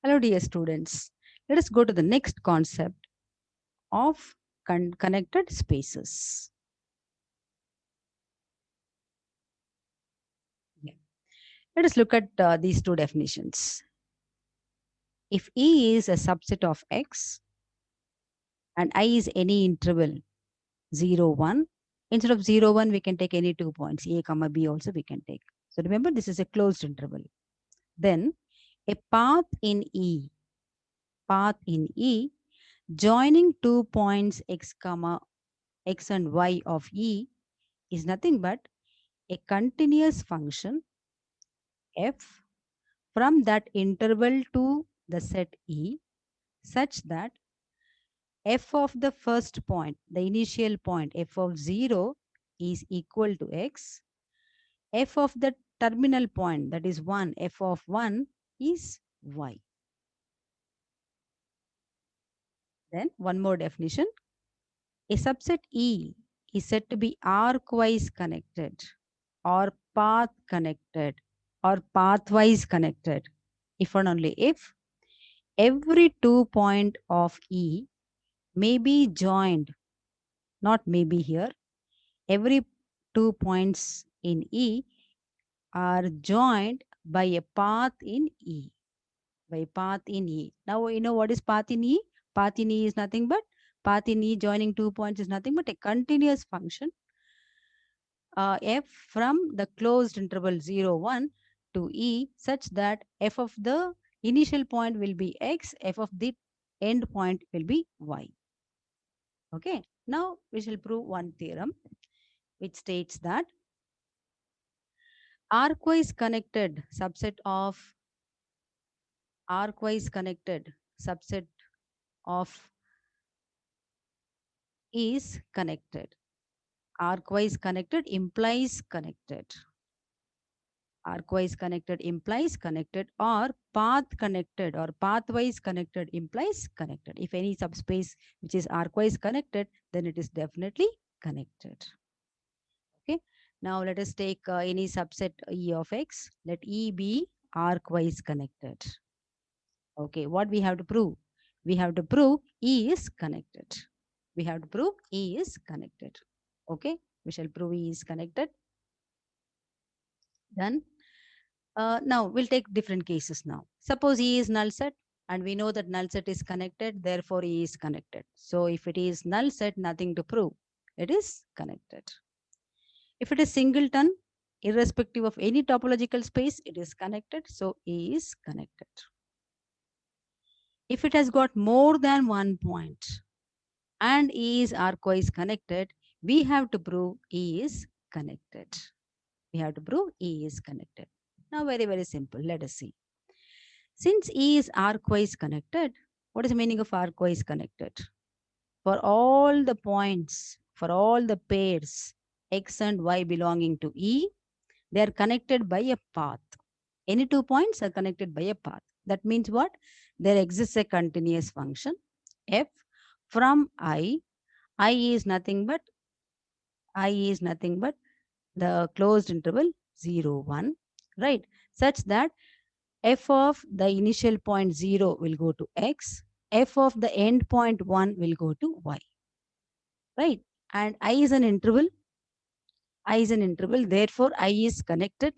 Hello, dear students. Let us go to the next concept of connected spaces. Yeah. Let us look at these two definitions. If E is a subset of X and I is any interval 0, 1, instead of 0, 1, we can take any 2 points, A, comma B also we can take. So remember, this is a closed interval. Then a path in E joining 2 points X, comma X and Y of E is nothing but a continuous function f from that interval to the set E such that f of the first point, the initial point f of 0 is equal to x, f of the terminal point, that is 1, f of 1 is y. Then one more definition. A subset E is said to be arcwise connected or path connected or pathwise connected if and only if every 2 point of E may be joined, not maybe here, every 2 points in E are joined by a path in E. By path in E. Now you know what is path in E? Path in E is nothing but, path in E joining 2 points is nothing but a continuous function f from the closed interval 0, 1 to E such that f of the initial point will be x, f of the end point will be y. Okay, now we shall prove one theorem which states that arcwise connected subset of is connected. Arcwise connected implies connected. Arcwise connected implies connected, or path connected or pathwise connected implies connected. If any subspace which is arcwise connected, then it is definitely connected. Okay. Now let us take any subset E of X. Let E be arcwise connected. Okay. What we have to prove? We have to prove E is connected. We have to prove E is connected. Okay. We shall prove E is connected. Done. Now we'll take different cases now. Suppose E is null set and we know that null set is connected, therefore E is connected. So if it is null set, nothing to prove. It is connected. If it is singleton, irrespective of any topological space, it is connected. So E is connected. If it has got more than one point and E is arcwise connected, we have to prove E is connected. We have to prove E is connected. Now very, very simple. Let us see. Since E is arcwise connected, what is the meaning of arcwise connected? For all the points, for all the pairs X and Y belonging to E, they are connected by a path. Any 2 points are connected by a path. That means what? There exists a continuous function f from I. I is nothing but the closed interval 0, 1, right? Such that f of the initial point 0 will go to x, f of the end point 1 will go to y, right? And I is an interval. I is an interval, therefore I is connected.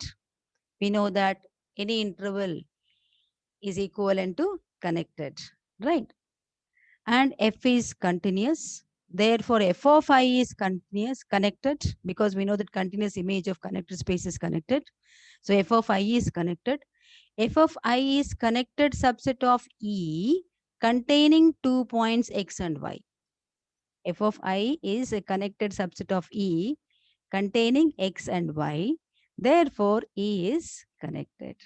We know that any interval is equivalent to connected, right? And f is continuous. Therefore, f of I is continuous, connected, because we know that continuous image of connected space is connected. So f of I is connected. F of I is connected subset of E containing 2 points x and y. F of I is a connected subset of E containing x and y. Therefore, E is connected.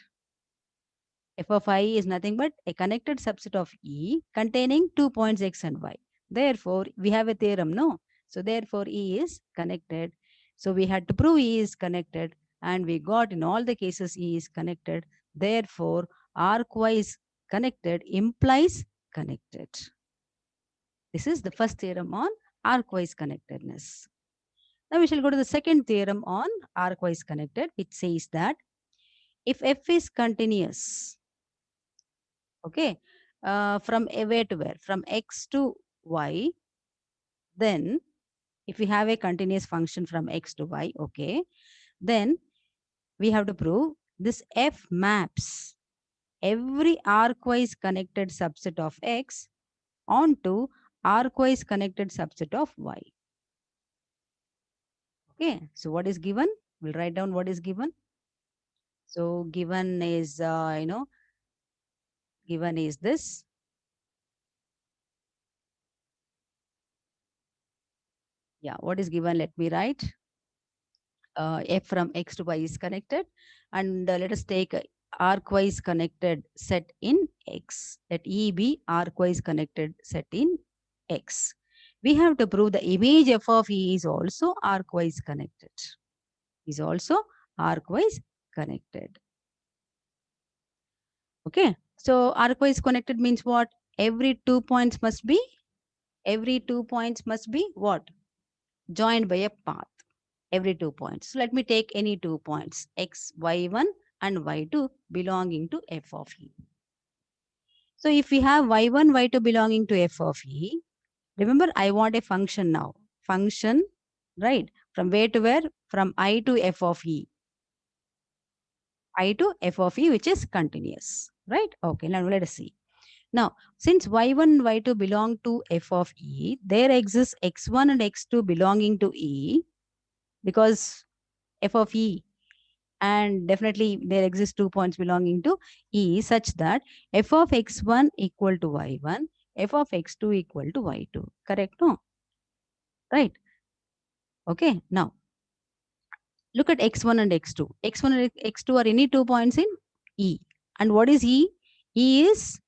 F of I is nothing but a connected subset of E containing 2 points x and y. Therefore, we have a theorem, no? So, therefore, E is connected. So, we had to prove E is connected and we got in all the cases E is connected. Therefore, arcwise connected implies connected. This is the first theorem on arcwise connectedness. Now, we shall go to the second theorem on arcwise connected, which says that if F is continuous, Okay. From where to where? From x to y. Then if we have a continuous function from x to y, okay, then we have to prove this f maps every arcwise connected subset of x onto arcwise connected subset of y. Okay, so what is given? We'll write down what is given. So given is, given is this. Yeah, what is given? Let me write. F from x to y is connected. And let us take a arcwise connected set in x. Let E be arcwise connected set in x. We have to prove the image f of E is also arcwise connected. Is also arcwise connected. Okay. So arcwise connected means what? Every 2 points must be what? Joined by a path. Every 2 points. So let me take any 2 points, x, y1 and y2 belonging to f of E. So if we have y1, y2 belonging to f of E, remember I want a function now. Function, right? From where to where? From I to f of E. I to f of E, which is continuous, right? Okay, now let us see. Now, since y1 y2 belong to f of E, there exists x1 and x2 belonging to E, because f of E, and definitely there exist 2 points belonging to E, such that f of x1 equal to y1, f of x2 equal to y2. Correct? No? Right? Okay. Now, look at x1 and x2. x1 and x2 are any 2 points in E. And what is E? E is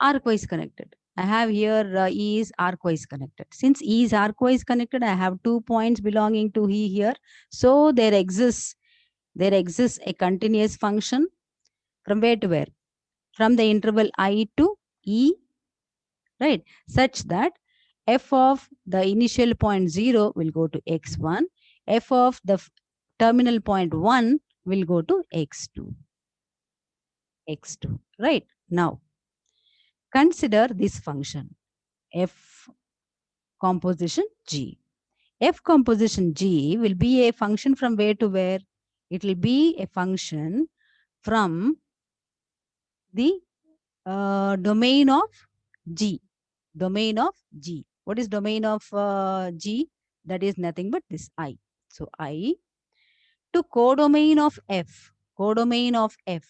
arcwise connected. I have here E is arcwise connected. Since E is arcwise connected, I have 2 points belonging to E here. So there exists a continuous function from where to where? From the interval I to E, right? Such that f of the initial point 0 will go to x1, f of the terminal point 1 will go to x2. Right? Now, consider this function f composition G. F composition G will be a function from where to where? It will be a function from the domain of G. Domain of G. What is domain of G? That is nothing but this I. So I to codomain of F. Codomain of F.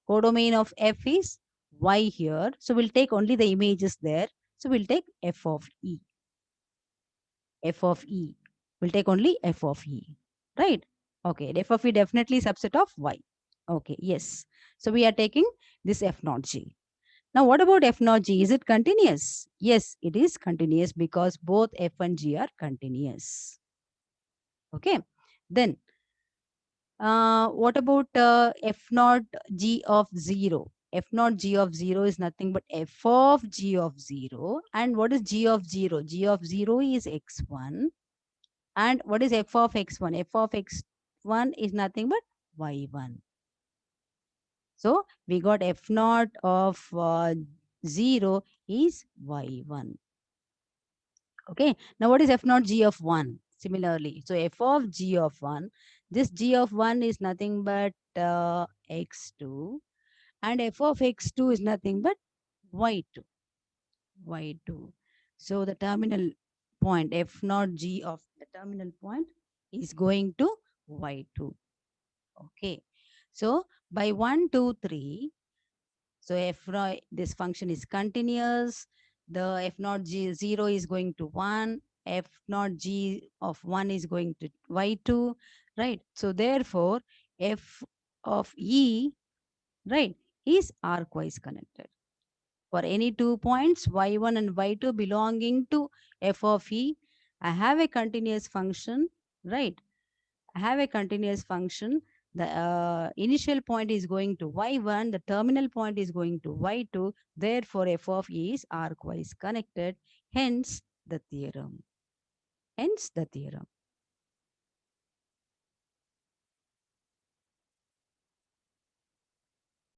Codomain of F is Y here. So we'll take only the images there. So we'll take F of E. F of E. We'll take only F of E. Right? Okay. F of E definitely subset of Y. Okay. Yes. So we are taking this F naught G. Now, what about F naught G? Is it continuous? Yes, it is continuous because both F and G are continuous. Okay. Then, what about F naught G of 0? F naught G of 0 is nothing but F of G of 0. And what is G of 0? G of 0 is x1. And what is F of x1? F of x1 is nothing but y1. So we got F naught of 0 is y1. Okay. Now what is F naught G of 1? Similarly, so F of G of 1, this G of 1 is nothing but x2, and F of x2 is nothing but y2. y2. So the terminal point F naught G of the terminal point is going to y2. Okay. So by 1, 2, 3, so f this function is continuous. The f naught g 0 is going to 1. F naught g of 1 is going to y2, right? So therefore, f of E, right, is arcwise connected. For any 2 points, y1 and y2 belonging to f of E, I have a continuous function, right? I have a continuous function. The initial point is going to y1, the terminal point is going to y2. Therefore, f of E is arcwise connected. Hence the theorem. Hence the theorem.